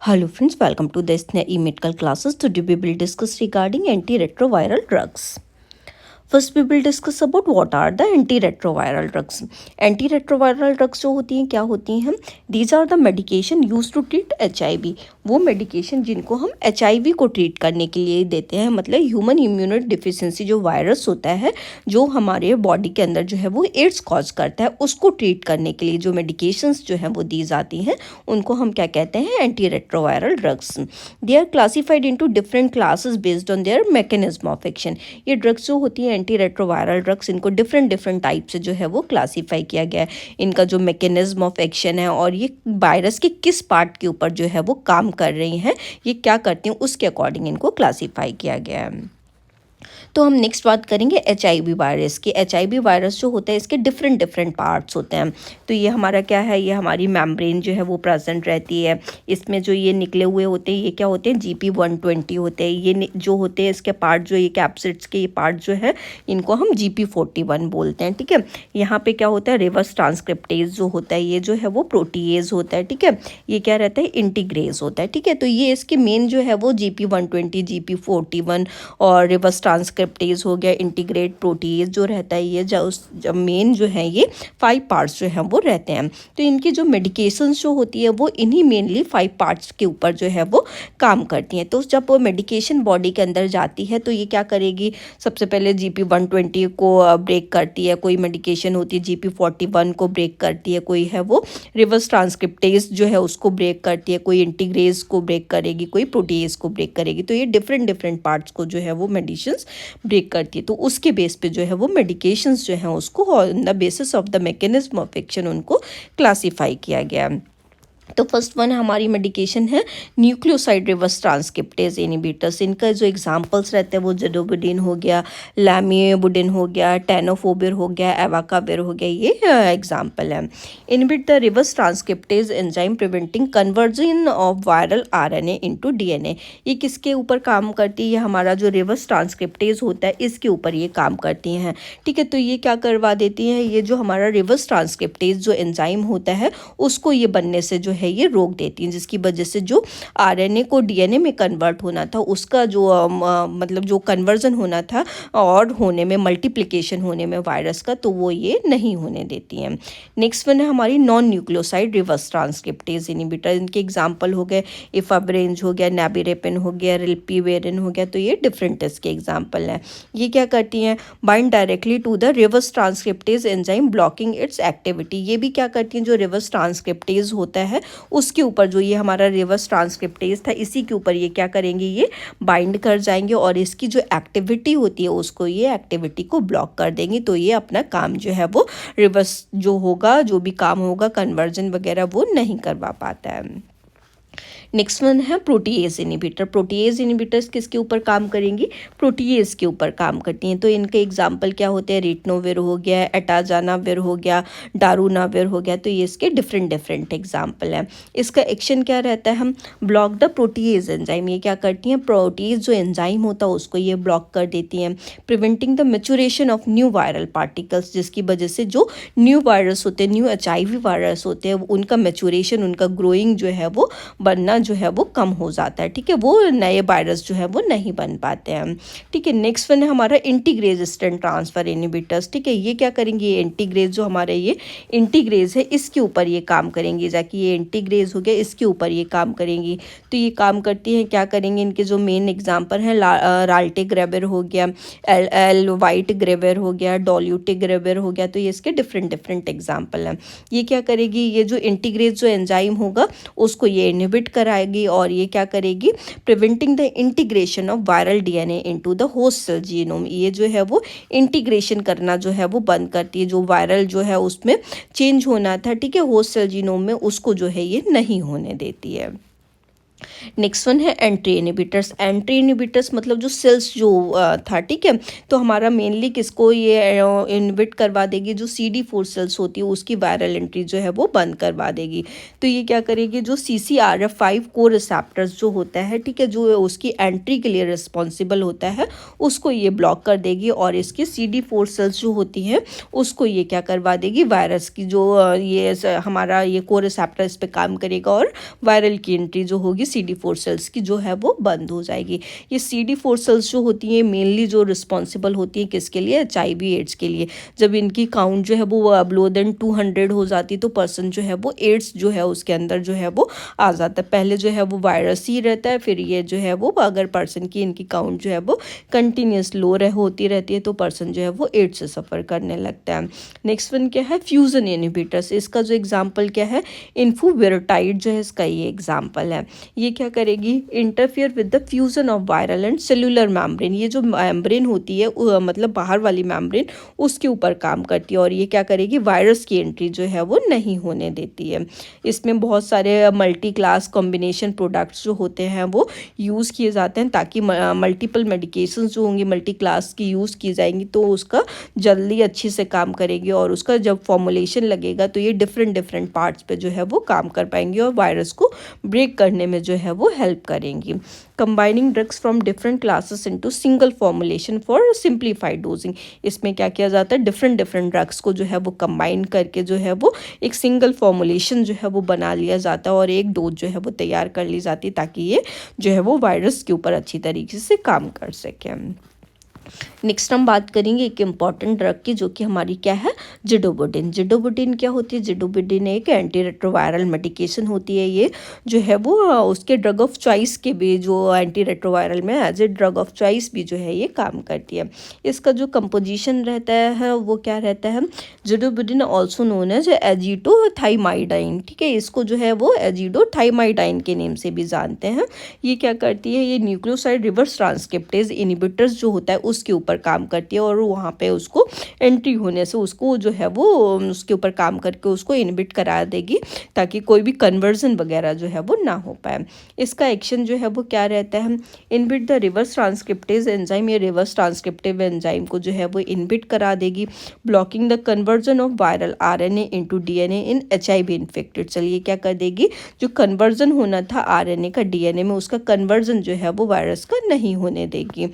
Hello friends, welcome to the SNE medical classes. Today we will discuss regarding antiretroviral drugs. First we will discuss about what are the antiretroviral drugs. Antiretroviral drugs जो होती हैं क्या होती हैं? These are the medication used to treat HIV. वो medication जिनको हम HIV को ट्रीट करने के लिए देते हैं, मतलब ह्यूमन इम्यूनो डिफिशिएंसी जो वायरस होता है जो हमारे बॉडी के अंदर जो है वो एड्स कॉज करता है, उसको ट्रीट करने के लिए जो मेडिकेशंस जो हैं वो दी जाती हैं उनको हम क्या कहते हैं? Antiretroviral drugs. They are classified into different classes based on their mechanism of action. ये ड्रग्स जो होती हैं एंटीरेट्रोवायरल ड्रग्स, इनको डिफरेंट टाइप से जो है वो क्लासीफाई किया गया है. इनका जो मैकेनिज्म ऑफ एक्शन है और ये वायरस के किस पार्ट के ऊपर जो है वो काम कर रही हैं, ये क्या करती हैं, उसके अकॉर्डिंग इनको क्लासीफाई किया गया है. तो हम नेक्स्ट बात करेंगे HIV वायरस की. HIV वायरस जो होता है इसके डिफरेंट पार्ट्स होते हैं. तो ये हमारा क्या है, ये हमारी मेम्ब्रेन जो है वो प्रेजेंट रहती है. इसमें जो ये निकले हुए होते हैं ये क्या होते हैं? GP120 होते हैं. ये जो होते हैं इसके पार्ट जो ये कैप्सिड्स के ये पार्ट जो है इनको हम GP41 बोलते हैं. ठीक है, यहाँ पे क्या होता है? रिवर्स ट्रांसक्रिप्टेज जो होता है ये जो है वो प्रोटीएज होता है. ठीक है, ये क्या रहता है? इंटीग्रेज होता है. ठीक है, तो ये इसके मेन जो है वो GP120 GP41 और रिवर्स ट्रांसक्रिप्टेज हो गया, इंटीग्रेट प्रोटीज जो रहता है ये जब मेन जो है ये 5 पार्ट्स जो हैं वो रहते हैं. तो इनकी जो मेडिकेशंस जो होती है वो इन्हीं मेनली 5 पार्ट्स के ऊपर जो है वो काम करती हैं. तो जब वो मेडिकेशन बॉडी के अंदर जाती है तो ये क्या करेगी? सबसे पहले GP120 को ब्रेक करती है, कोई मेडिकेशन होती है GP41 को ब्रेक करती है, कोई है वो रिवर्स ट्रांसक्रिप्टेज जो है उसको ब्रेक करती है, कोई इंटीग्रेज को ब्रेक करेगी, कोई प्रोटीज को ब्रेक करेगी. तो ये डिफरेंट पार्ट्स को जो है वो मेडिसिन्स ब्रेक करती है. तो उसके बेस पे जो है वो मेडिकेशंस जो हैं उसको on the basis of the mechanism of action उनको क्लासीफाई किया गया. तो फर्स्ट वन हमारी मेडिकेशन है न्यूक्लियोसाइड रिवर्स ट्रांसक्रिप्टेज इनहिबिटर्स. इनका जो एग्जांपल्स रहते हैं वो जेडोबुडिन हो गया, लैमिबुडिन हो गया, टेनोफोबिर हो गया, एवाकाविर हो गया, ये एग्जांपल है. Inhibit the reverse transcriptase enzyme preventing conversion of viral RNA into DNA. ये किसके ऊपर काम करती है? हमारा जो रिवर्स ट्रांसक्रिप्टेज होता है इसके ऊपर ये काम करती हैं. ठीक है, तो ये क्या करवा देती हैं? ये जो हमारा रिवर्स ट्रांसक्रिप्टेज जो एंजाइम होता है उसको ये बनने से जो है ये रोक देती हैं, जिसकी वजह से जो RNA को DNA में कन्वर्ट होना था उसका जो मतलब जो कन्वर्जन होना था और होने में मल्टीप्लिकेशन होने में वायरस का, तो वो ये नहीं होने देती हैं. नेक्स्ट वन है हमारी non nucleoside reverse transcriptase inhibitor. इनके एग्जांपल हो गए इफाब्रेंज हो गया, नेबिरेपिन हो गया, रिल्पीवेरिन हो गया. तो ये डिफरेंट इसके एग्जाम्पल हैं. ये क्या करती हैं? Bind directly to the reverse transcriptase enzyme blocking its activity. ये भी क्या करती हैं? जो रिवर्स ट्रांसक्रिप्टेज होता है उसके ऊपर जो ये हमारा रिवर्स ट्रांसक्रिप्टेज था इसी के ऊपर ये क्या करेंगे? ये बाइंड कर जाएंगे और इसकी जो एक्टिविटी होती है उसको ये एक्टिविटी को ब्लॉक कर देंगे. तो ये अपना काम जो है वो रिवर्स जो होगा, जो भी काम होगा कन्वर्जन वगैरह वो नहीं करवा पाता है. नेक्स्ट वन है प्रोटीएज इनहिबिटर. प्रोटीएज इनहिबिटर्स किसके ऊपर काम करेंगी? प्रोटीएज के ऊपर काम करती हैं. तो इनके एग्जांपल क्या होते हैं? रिटनोविर हो गया, एटाजानाविर हो गया, डारूनाविर हो गया. तो ये इसके डिफरेंट एग्जांपल हैं. इसका एक्शन क्या रहता है? हम ब्लॉक द प्रोटीएज एंजाइम. ये क्या करती हैं? प्रोटीएज जो एंजाइम होता है उसको ये ब्लॉक कर देती हैं. Preventing the maturation of new viral particles, जिसकी वजह से जो न्यू वायरस होते हैं, न्यू HIV वायरस होते हैं, उनका मेचुरेशन, उनका ग्रोइंग जो है वो बनना जो है वो कम हो जाता है. ठीक है, वो नए वायरस जो है वो नहीं बन पाते हैं. ठीक है, नेक्स्ट वन है हमारा इंटीग्रेज रेजिस्टेंट ट्रांसफर इनहिबिटर्स. ठीक है, ये क्या करेंगे? ये इंटीग्रेज जो हमारे ये इंटीग्रेज है इसके ऊपर ये काम करेंगी. जाके ये इंटीग्रेज हो गया इसके ऊपर ये काम करेंगी. तो ये काम करती हैं, क्या करेंगे? इनके जो मेन एग्जाम्पल हैं राल्टेग्रेविर हो गया, एल वाइट ग्रेविर हो गया, डोल्यूटेग्रेविर हो गया. तो ये इसके डिफरेंट एग्जाम्पल हैं. ये क्या करेगी? ये जो इंटीग्रेज जो एंजाइम होगा उसको ये इनहिबिट कराएगी और ये क्या करेगी? Preventing the integration of viral DNA into the host cell genome. ये जो है वो इंटीग्रेशन करना जो है वो बंद करती है. जो वायरल जो है उसमें चेंज होना था, ठीक है, होस्ट सेल जीनोम में, उसको जो है ये नहीं होने देती है. नेक्स्ट वन है एंट्री इनहिबिटर्स। एंट्री इनहिबिटर्स मतलब जो सेल्स जो था, ठीक है, तो हमारा मेनली किसको ये इनहिबिट करवा देगी, जो CD4 सेल्स होती है उसकी वायरल एंट्री जो है वो बंद करवा देगी। तो ये क्या करेगी, जो CCRF5 को रिसेप्टर्स जो होता है, ठीक है, जो उसकी एंट्री के लिए रिस्पॉन्सिबल होता है उसको ये ब्लॉक कर देगी, और इसकी CD4 सेल्स जो होती हैं उसको ये क्या करवा देगी, वायरस की जो हमारा ये को रिसेप्टर इस पर काम करेगा और वायरल की एंट्री जो होगी CD4 सेल्स की जो है वो बंद हो जाएगी। ये CD4 सेल्स जो होती हैं मेनली जो रिस्पॉन्सिबल होती हैं किसके लिए, HIV एड्स के लिए। जब इनकी काउंट जो है वो बिलो देन 200 हो जाती तो पर्सन जो है वो एड्स जो है उसके अंदर जो है वो आ जाता है। पहले जो है वो वायरस ही रहता है, फिर ये जो है वो अगर पर्सन की इनकी काउंट जो है वो कंटिन्यूस लो होती रहती है तो पर्सन जो है वो एड्स से सफ़र करने लगता है। नेक्स्ट वन क्या है, फ्यूजन इनहिबिटर्स। इसका जो एग्जाम्पल क्या है, इन्फोवेरोटाइड जो है इसका ये एग्जाम्पल है। ये क्या करेगी, interfere with the fusion of viral and cellular membrane. ये जो मेम्ब्रेन होती है मतलब बाहर वाली मेम्ब्रेन उसके ऊपर काम करती है, और ये क्या करेगी, वायरस की एंट्री जो है वो नहीं होने देती है। इसमें बहुत सारे मल्टी क्लास कॉम्बिनेशन प्रोडक्ट्स जो होते हैं वो यूज़ किए जाते हैं ताकि मल्टीपल मेडिकेशंस जो होंगी मल्टी क्लास की यूज़ की जाएंगी तो उसका जल्दी अच्छे से काम करेगी, और उसका जब फॉर्मुलेशन लगेगा तो ये डिफरेंट डिफरेंट पार्ट्स पे जो है वो काम कर पाएंगी और वायरस को ब्रेक करने में जो है वो हेल्प करेंगी। Combining drugs from different classes into single formulation for simplified dosing. इसमें क्या किया जाता है, डिफरेंट डिफरेंट ड्रग्स को जो है वो कंबाइन करके जो है वो एक सिंगल फॉर्मुलेशन जो है वो बना लिया जाता है और एक डोज जो है वो तैयार कर ली जाती है ताकि ये जो है वो वायरस के ऊपर अच्छी तरीके से काम कर सके। नेक्स्ट हम बात करेंगे एक इम्पॉर्टेंट ड्रग की जो कि हमारी क्या है, जिडोबुडिन। जिडोबुडिन क्या होती है, जिडोबुडिन एक एंटी रेट्रोवायरल मेडिकेशन होती है। ये जो है वो उसके ड्रग ऑफ चॉइस के भी जो एंटी रेट्रोवायरल में as a drug of choice भी जो है ये काम करती है। इसका जो कंपोजिशन रहता है वो क्या रहता है, जिडोबुडिन ऑल्सो नोन एज एजिडोथाइमाइडाइन। ठीक है, इसको जो है वो एजिडोथाइमाइडाइन के नेम से भी जानते हैं। ये क्या करती है, ये न्यूक्लियोसाइड रिवर्स ट्रांसक्रिप्टेज इनहिबिटर्स जो होता है उसके ऊपर काम करती है, और वहाँ पे उसको एंट्री होने से उसको जो है वो उसके ऊपर काम करके उसको इनहिबिट करा देगी ताकि कोई भी कन्वर्जन वगैरह जो है वो ना हो पाए। इसका एक्शन जो है वो क्या रहता है, inhibit the reverse transcriptase enzyme. ये रिवर्स ट्रांसक्रिप्टिव एंजाइम को जो है वो इनहिबिट करा देगी, blocking the conversion of viral RNA into DNA in HIV infected. चलिए क्या कर देगी, जो कन्वर्जन होना था RNA का DNA में उसका कन्वर्जन जो है वो वायरस का नहीं होने देगी।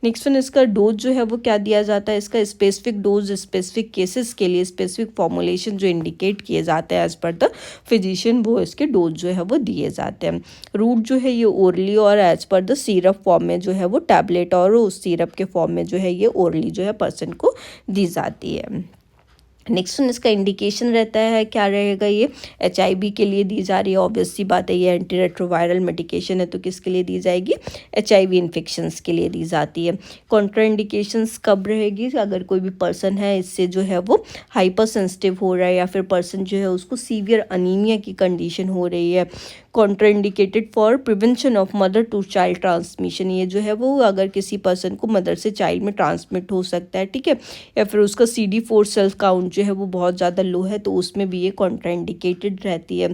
नेक्स्ट वन, इसका डोज जो है वो क्या दिया जाता है, इसका स्पेसिफिक डोज स्पेसिफिक केसेस के लिए स्पेसिफिक फॉर्मुलेशन जो इंडिकेट किए जाते हैं एज पर द फिजिशियन वो इसके डोज जो है वो दिए जाते हैं। रूट जो है ये ओरली और as per the syrup form में जो है वो टैबलेट और उस सिरप के फॉर्म में जो है ये ओरली जो है पर्सन को दी जाती है। नेक्स्ट वन, इसका इंडिकेशन रहता है क्या रहेगा, ये HIV के लिए दी जा रही है। ऑब्वियस सी बात है, ये एंटी रेट्रोवायरल मेडिकेशन है तो किसके लिए दी जाएगी, HIV इन्फेक्शंस के लिए दी जाती है। कॉन्ट्राइंडिकेशंस कब रहेगी, अगर कोई भी पर्सन है इससे जो है वो हाइपर सेंसिटिव हो रहा है या फिर पर्सन जो है उसको सीवियर अनीमिया की कंडीशन हो रही है। Contraindicated for prevention of mother to child transmission. ये जो है वो अगर किसी पर्सन को मदर से चाइल्ड में ट्रांसमिट हो सकता है, ठीक है, या फिर उसका CD4 सेल काउंट जो है वो बहुत ज़्यादा लो है तो उसमें भी ये कॉन्ट्राइंडिकेटेड रहती है।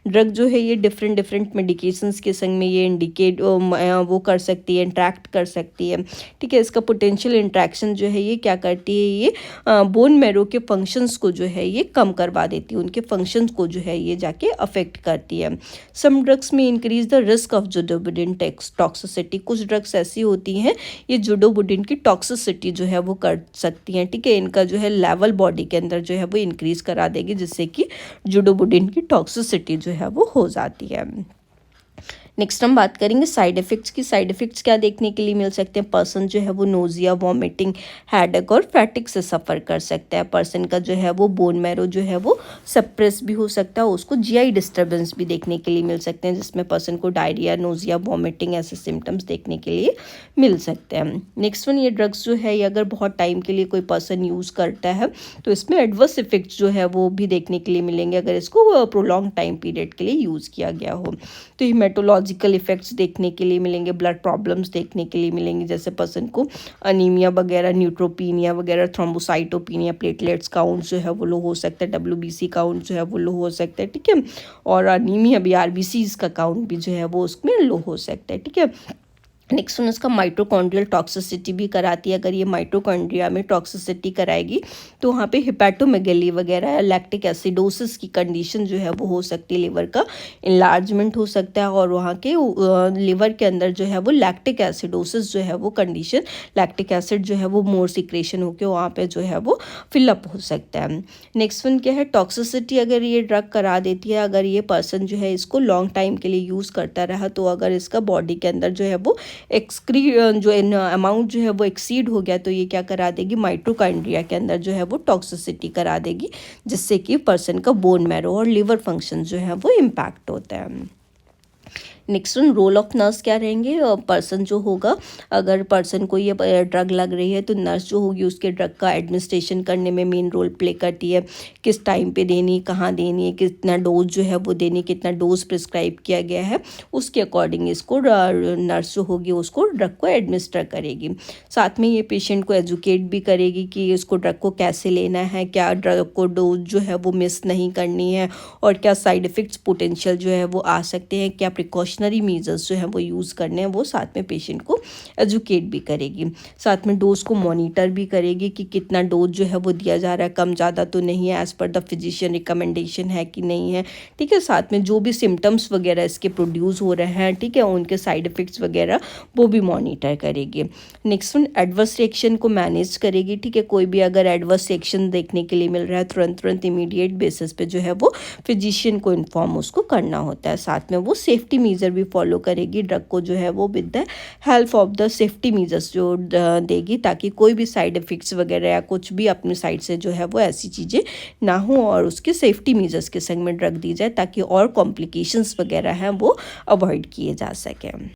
ड्रग जो है ये डिफरेंट डिफरेंट मेडिकेशंस के संग में ये इंडिकेट वो कर सकती है, इंट्रैक्ट कर सकती है। ठीक है, इसका पोटेंशियल इंट्रैक्शन जो है ये क्या करती है, ये बोन मैरो के फंक्शंस को जो है ये कम करवा देती है, उनके फंक्शंस को जो है ये जाके अफेक्ट करती है। सम ड्रग्स में increase the risk of zidovudine toxicity. कुछ ड्रग्स ऐसी होती हैं ये जिडोबुडिन की टॉक्सिसिटी जो है वो कर सकती हैं। ठीक है, इनका जो है लेवल बॉडी के अंदर जो है वो इंक्रीज करा देगी जिससे कि जिडोबुडिन की टॉक्सिसिटी जो है वो हो जाती है। नेक्स्ट हम बात करेंगे साइड इफ़ेक्ट्स की। साइड इफ़ेक्ट्स क्या देखने के लिए मिल सकते हैं, पर्सन जो है वो नोजिया, वॉमिटिंग, हेडेक और फैटिक से सफ़र कर सकता है। पर्सन का जो है वो बोन मैरो जो है वो सप्रेस भी हो सकता है, उसको GI डिस्टर्बेंस भी देखने के लिए मिल सकते हैं जिसमें पर्सन को डायरिया, नोजिया, वॉमिटिंग ऐसे सिम्टम्स देखने के लिए मिल सकते हैं। नेक्स्ट वन, ये ड्रग्स जो है ये अगर बहुत टाइम के लिए कोई पर्सन यूज़ करता है तो इसमें एडवर्स इफेक्ट्स जो है वो भी देखने के लिए मिलेंगे अगर इसको प्रोलॉन्ग टाइम पीरियड के लिए यूज़ किया गया हो। तो हीमेटोलॉजी न्यूरोलॉजिकल इफ़ेक्ट्स देखने के लिए मिलेंगे, ब्लड प्रॉब्लम्स देखने के लिए मिलेंगे, जैसे पर्सन को अनीमिया वगैरह, न्यूट्रोपीनिया वगैरह, थ्रोम्बोसाइटोपिनिया, प्लेटलेट्स काउंट जो है वो लो हो सकता है, WBC काउंट जो है वो लो हो सकता है, ठीक है। और अनीमिया भी, RBCs का काउंट भी जो है वो उसमें लो हो सकता है, ठीक है। नेक्स्ट वन इसका माइटोकॉन्ड्रियल टॉक्सिसिटी भी कराती है। अगर ये माइटोकॉन्ड्रिया में टॉक्सिसिटी कराएगी तो वहाँ पे हिपैटोमेगेली वगैरह या लैक्टिक एसिडोसिस की कंडीशन जो है वो हो सकती है, लिवर का इनलार्जमेंट हो सकता है, और वहाँ के लिवर के अंदर जो है वो लैक्टिक एसिडोसिस जो है वो कंडीशन, लैक्टिक एसिड जो है वो मोर सिक्रेशन होकर वहाँ पे जो है वो फिलअप हो सकता है। नेक्स्ट वन क्या है, टॉक्सिसिटी अगर ये ड्रग करा देती है, अगर ये पर्सन जो है इसको लॉन्ग टाइम के लिए यूज़ करता रहा, तो अगर इसका बॉडी के अंदर जो है वो जो अमाउंट जो है वो एक्सीड हो गया, तो ये क्या करा देगी, माइटोकॉन्ड्रिया के अंदर जो है वो टॉक्सिसिटी करा देगी, जिससे कि पर्सन का बोन मैरो और लिवर फंक्शन जो है वो इम्पैक्ट होता है। Next one role of nurse क्या रहेंगे, पर्सन जो होगा, अगर पर्सन को ये ड्रग लग रही है तो नर्स जो होगी उसके ड्रग का एडमिनिस्ट्रेशन करने में मेन रोल प्ले करती है। किस टाइम पे देनी, कहाँ देनी है, कितना डोज जो है वो देनी, कितना डोज प्रिस्क्राइब किया गया है, उसके अकॉर्डिंग इसको नर्स जो होगी उसको ड्रग को एडमिनिस्टर करेगी। साथ में ये पेशेंट को एजुकेट भी करेगी कि इसको ड्रग को कैसे लेना है, क्या ड्रग को डोज जो है वो मिस नहीं करनी है, और क्या साइड इफ़ेक्ट्स पोटेंशियल जो है वो आ सकते हैं, क्या प्रिकॉशनरी मेजर्स जो है वो यूज़ करने हैं, वो साथ में पेशेंट को एजुकेट भी करेगी। साथ में डोज को मॉनिटर भी करेगी कि कितना डोज जो है वो दिया जा रहा है, कम ज़्यादा तो नहीं है, as per the physician recommendation है कि नहीं है, ठीक है। साथ में जो भी सिम्टम्स वगैरह इसके प्रोड्यूस हो रहे हैं, ठीक है, उनके साइड इफ़ेक्ट्स वगैरह वो भी मॉनिटर करेगी। नेक्स्ट वन एडवर्स रिएक्शन को मैनेज करेगी, ठीक है। कोई भी अगर एडवर्स रिएक्शन देखने के लिए मिल रहा है, तुरंत इमीडिएट बेसिस पे जो है वो फिजिशियन को इन्फॉर्म उसको करना होता है। साथ में वो सेफ्टी मेजर भी फॉलो करेगी, ड्रग को जो है वो with the help of the safety measures जो देगी, ताकि कोई भी साइड इफ़ेक्ट्स वगैरह या कुछ भी अपनी साइड से जो है वो ऐसी चीज़ें ना हो, और उसके सेफ्टी मेजर्स के संग में ड्रग दी जाए ताकि और कॉम्प्लिकेशंस वगैरह हैं वो अवॉइड किए जा सकें।